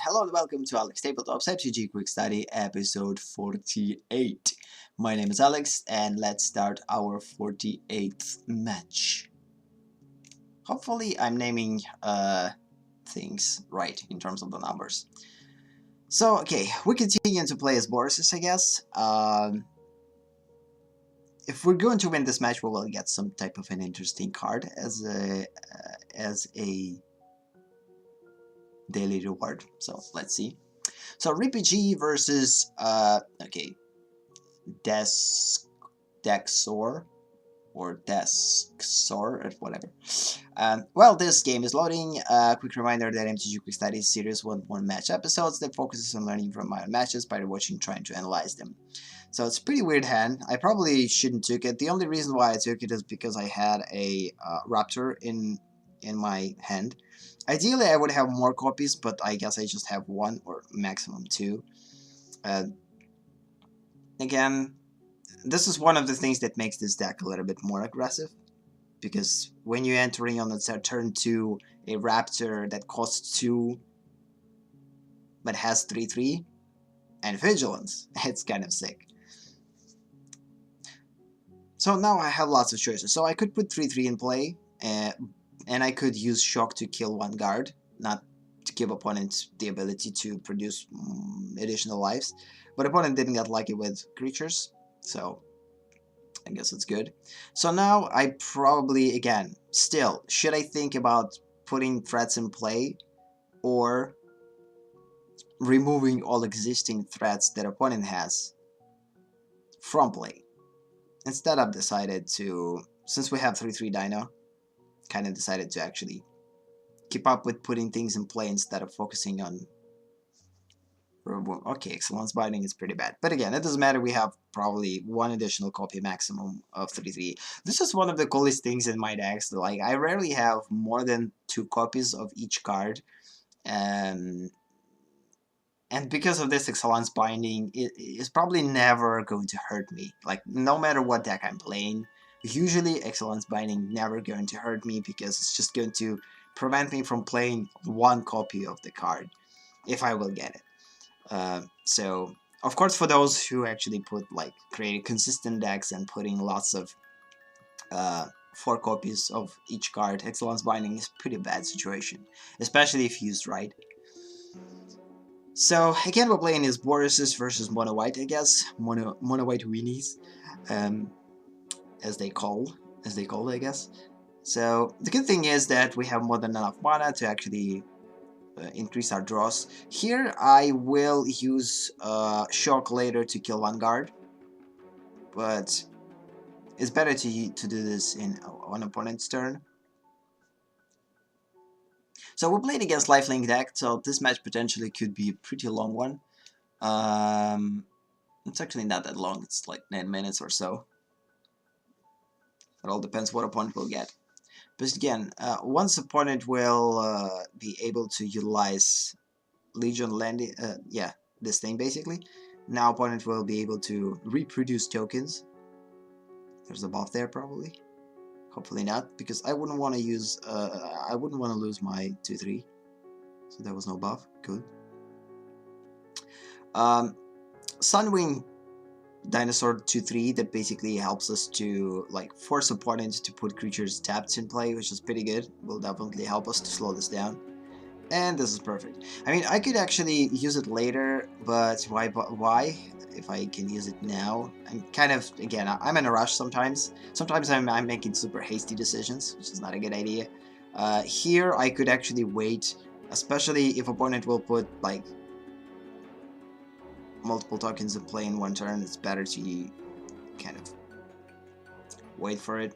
hello and welcome to AleksTabletops MTG Quick Study episode 48. My name is Alex and let's start our 48th match. Hopefully I'm naming things right in terms of the numbers. So okay, we continue to play as Boros, I guess. If we're going to win this match, we will get some type of an interesting card as a daily reward. So let's see. So RPG versus okay, Dexor or Dexor or whatever. Well, this game is loading. Quick reminder that MTG Quick Study is series 1 match episodes that focuses on learning from my matches by watching, trying to analyze them. So it's a pretty weird hand. I probably shouldn't took it. The only reason why I took it is because I had a Raptor in my hand. Ideally, I would have more copies, but I guess I just have one or maximum two. Again, this is one of the things that makes this deck a little bit more aggressive, because when you're entering on the turn 2 a Raptor that costs 2 but has 3/3 and Vigilance, it's kind of sick. So now I have lots of choices. So I could put 3/3 in play, and I could use Shock to kill one guard, not to give opponent the ability to produce additional lives. But opponent didn't get lucky with creatures, so I guess it's good. So now I probably, again, still, should I think about putting threats in play or removing all existing threats that opponent has from play? Instead, I've decided to, since we have 3/3 Dino, kind of decided to actually keep up with putting things in play instead of focusing on. Okay, Excellence Binding is pretty bad. But again, it doesn't matter, we have probably one additional copy maximum of 3/3. This is one of the coolest things in my decks. Like, I rarely have more than 2 copies of each card. And because of this, Excellence Binding is probably never going to hurt me. Like, no matter what deck I'm playing, usually Excellence Binding never going to hurt me, because it's just going to prevent me from playing one copy of the card, if I will get it. So, of course, for those who actually create consistent decks and putting lots of 4 copies of each card, Excellence Binding is pretty bad situation, especially if used right. So again, we're playing is Boros versus Mono White, I guess. Mono White weenies, as they call it, I guess. So the good thing is that we have more than enough mana to actually increase our draws. Here I will use Shock later to kill one guard, but it's better to do this on opponent's turn. So we're playing against Lifelink deck, so this match potentially could be a pretty long one. It's actually not that long, it's like 9 minutes or so. It all depends what opponent will get. But again, once opponent will be able to utilize Legion landing, this thing basically. Now opponent will be able to reproduce tokens. There's a buff there probably. Hopefully not, because I wouldn't want to use. I wouldn't want to lose my 2/3. So there was no buff. Good. Sunwing Dinosaur 2/3 that basically helps us to force opponents to put creatures tapped in play, which is pretty good. Will definitely help us to slow this down. And this is perfect. I mean, I could actually use it later, but why? If I can use it now, I'm kind of, again, I'm in a rush sometimes. Sometimes I'm making super hasty decisions, which is not a good idea. Here, I could actually wait, especially if opponent will put multiple tokens in play in one turn. It's better to kind of wait for it.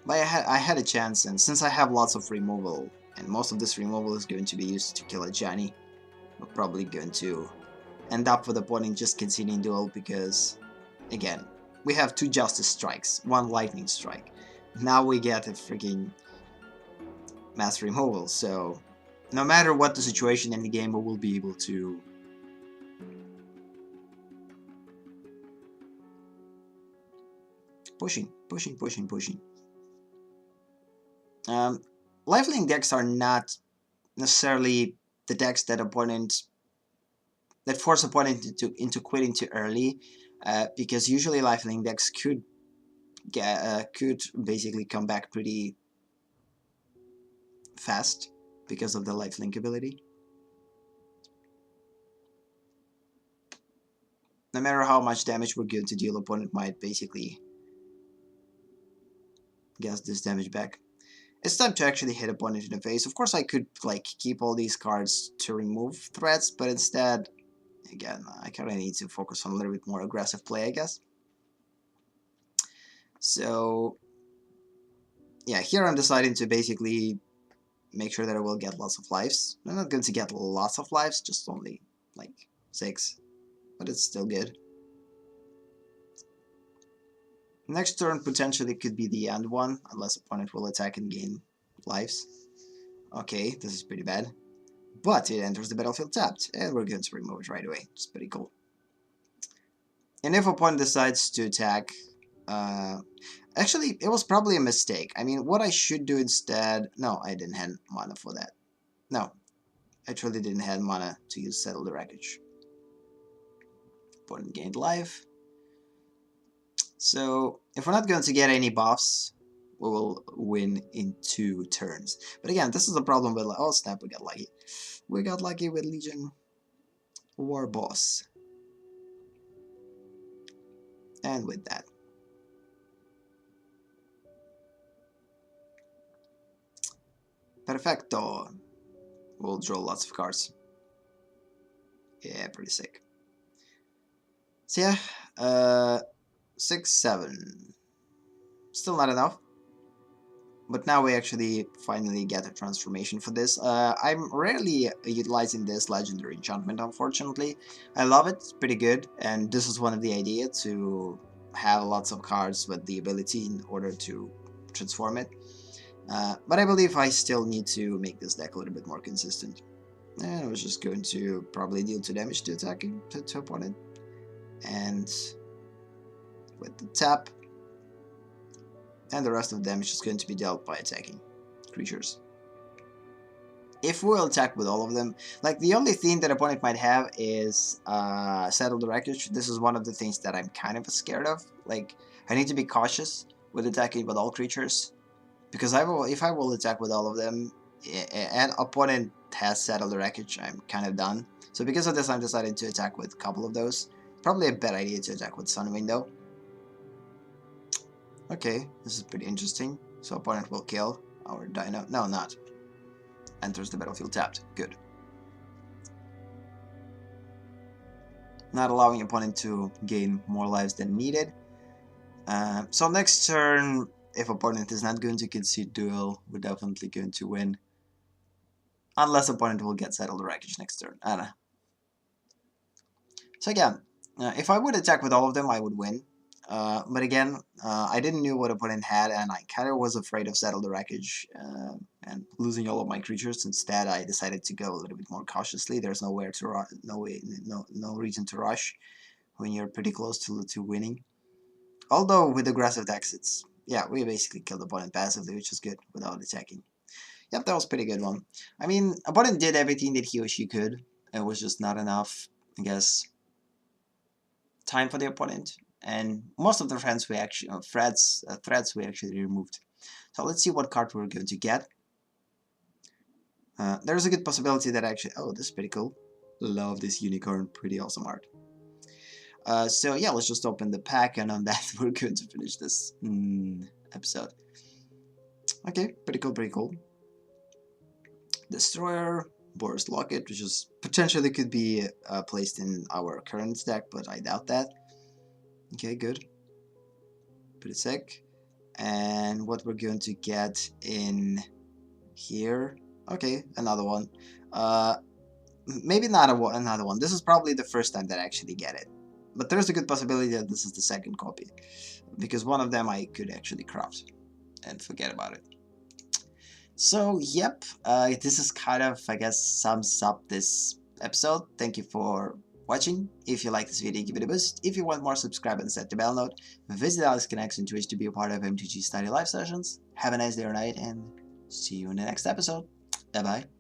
But I had a chance, and since I have lots of removal, and most of this removal is going to be used to kill a Johnny, we're probably going to end up with opponent just conceding duel, because, again, we have 2 Justice Strikes, 1 Lightning Strike. Now we get a freaking mass removal, so no matter what the situation in the game, we will be able to pushing. Lifelink decks are not necessarily the decks that force opponent into quitting too early, because usually lifelink decks could basically come back pretty fast because of the lifelink ability. No matter how much damage we're going to deal, opponent might basically get this damage back. It's time to actually hit opponent in the face. Of course, I could like keep all these cards to remove threats, but instead, again, I kind of need to focus on a little bit more aggressive play, I guess. So, yeah, here I'm deciding to basically make sure that I will get lots of lives. I'm not going to get lots of lives, just only like 6, but it's still good. Next turn potentially could be the end one, unless opponent will attack and gain lives. Okay, this is pretty bad. But it enters the battlefield tapped, and we're going to remove it right away. It's pretty cool. And if opponent decides to attack... actually, it was probably a mistake. I mean, what I should do instead... No, I didn't have mana for that. No, I truly didn't have mana to use Settle the Wreckage. Opponent gained life. So, if we're not going to get any buffs, we will win in 2 turns. But again, this is the problem with... Oh snap, we got lucky. We got lucky with Legion War Boss. And with that. Perfecto. We'll draw lots of cards. Yeah, pretty sick. So yeah, 6, 7. Still not enough. But now we actually finally get a transformation for this. I'm rarely utilizing this legendary enchantment, unfortunately. I love it, it's pretty good, and this is one of the ideas, to have lots of cards with the ability in order to transform it. But I believe I still need to make this deck a little bit more consistent. And I was just going to probably deal 2 damage to attacking to opponent. And with the tap, and the rest of the damage is going to be dealt by attacking creatures. If we'll attack with all of them, like the only thing that opponent might have is Settle the Wreckage. This is one of the things that I'm kind of scared of. Like, I need to be cautious with attacking with all creatures, because if I will attack with all of them, and opponent has Settle the Wreckage, I'm kind of done. So because of this, I'm deciding to attack with a couple of those. Probably a bad idea to attack with Sunwind though. Okay, this is pretty interesting. So opponent will kill our Dino. No, not. Enters the battlefield tapped. Good. Not allowing opponent to gain more lives than needed. So next turn, if opponent is not going to concede duel, we're definitely going to win. Unless opponent will get Settled Wreckage next turn. I don't know. So again, if I would attack with all of them, I would win. But again, I didn't know what opponent had, and I kind of was afraid of Settle the Wreckage and losing all of my creatures. Instead, I decided to go a little bit more cautiously. There's nowhere to no reason to rush when you're pretty close to winning. Although with aggressive decks, we basically killed opponent passively, which is good without attacking. Yep, that was a pretty good one. I mean, opponent did everything that he or she could. It was just not enough, I guess, time for the opponent. And most of the threats we actually removed. So let's see what card we're going to get. There's a good possibility that actually... Oh, this is pretty cool. Love this unicorn. Pretty awesome art. So yeah, let's just open the pack, and on that we're going to finish this episode. Okay, pretty cool, pretty cool. Destroyer, Boros Locket, which is potentially could be placed in our current deck, but I doubt that. Okay, good. Pretty sick. And what we're going to get in here... Okay, another one. Maybe not another one. This is probably the first time that I actually get it. But there's a good possibility that this is the second copy, because one of them I could actually craft and forget about it. So, yep, this is kind of, I guess, sums up this episode. Thank you for watching. If you like this video, give it a boost. If you want more, subscribe and set the bell note. Visit AleksTabletops on Twitch to be a part of MTG Study live sessions. Have a nice day or night, and see you in the next episode. Bye-bye.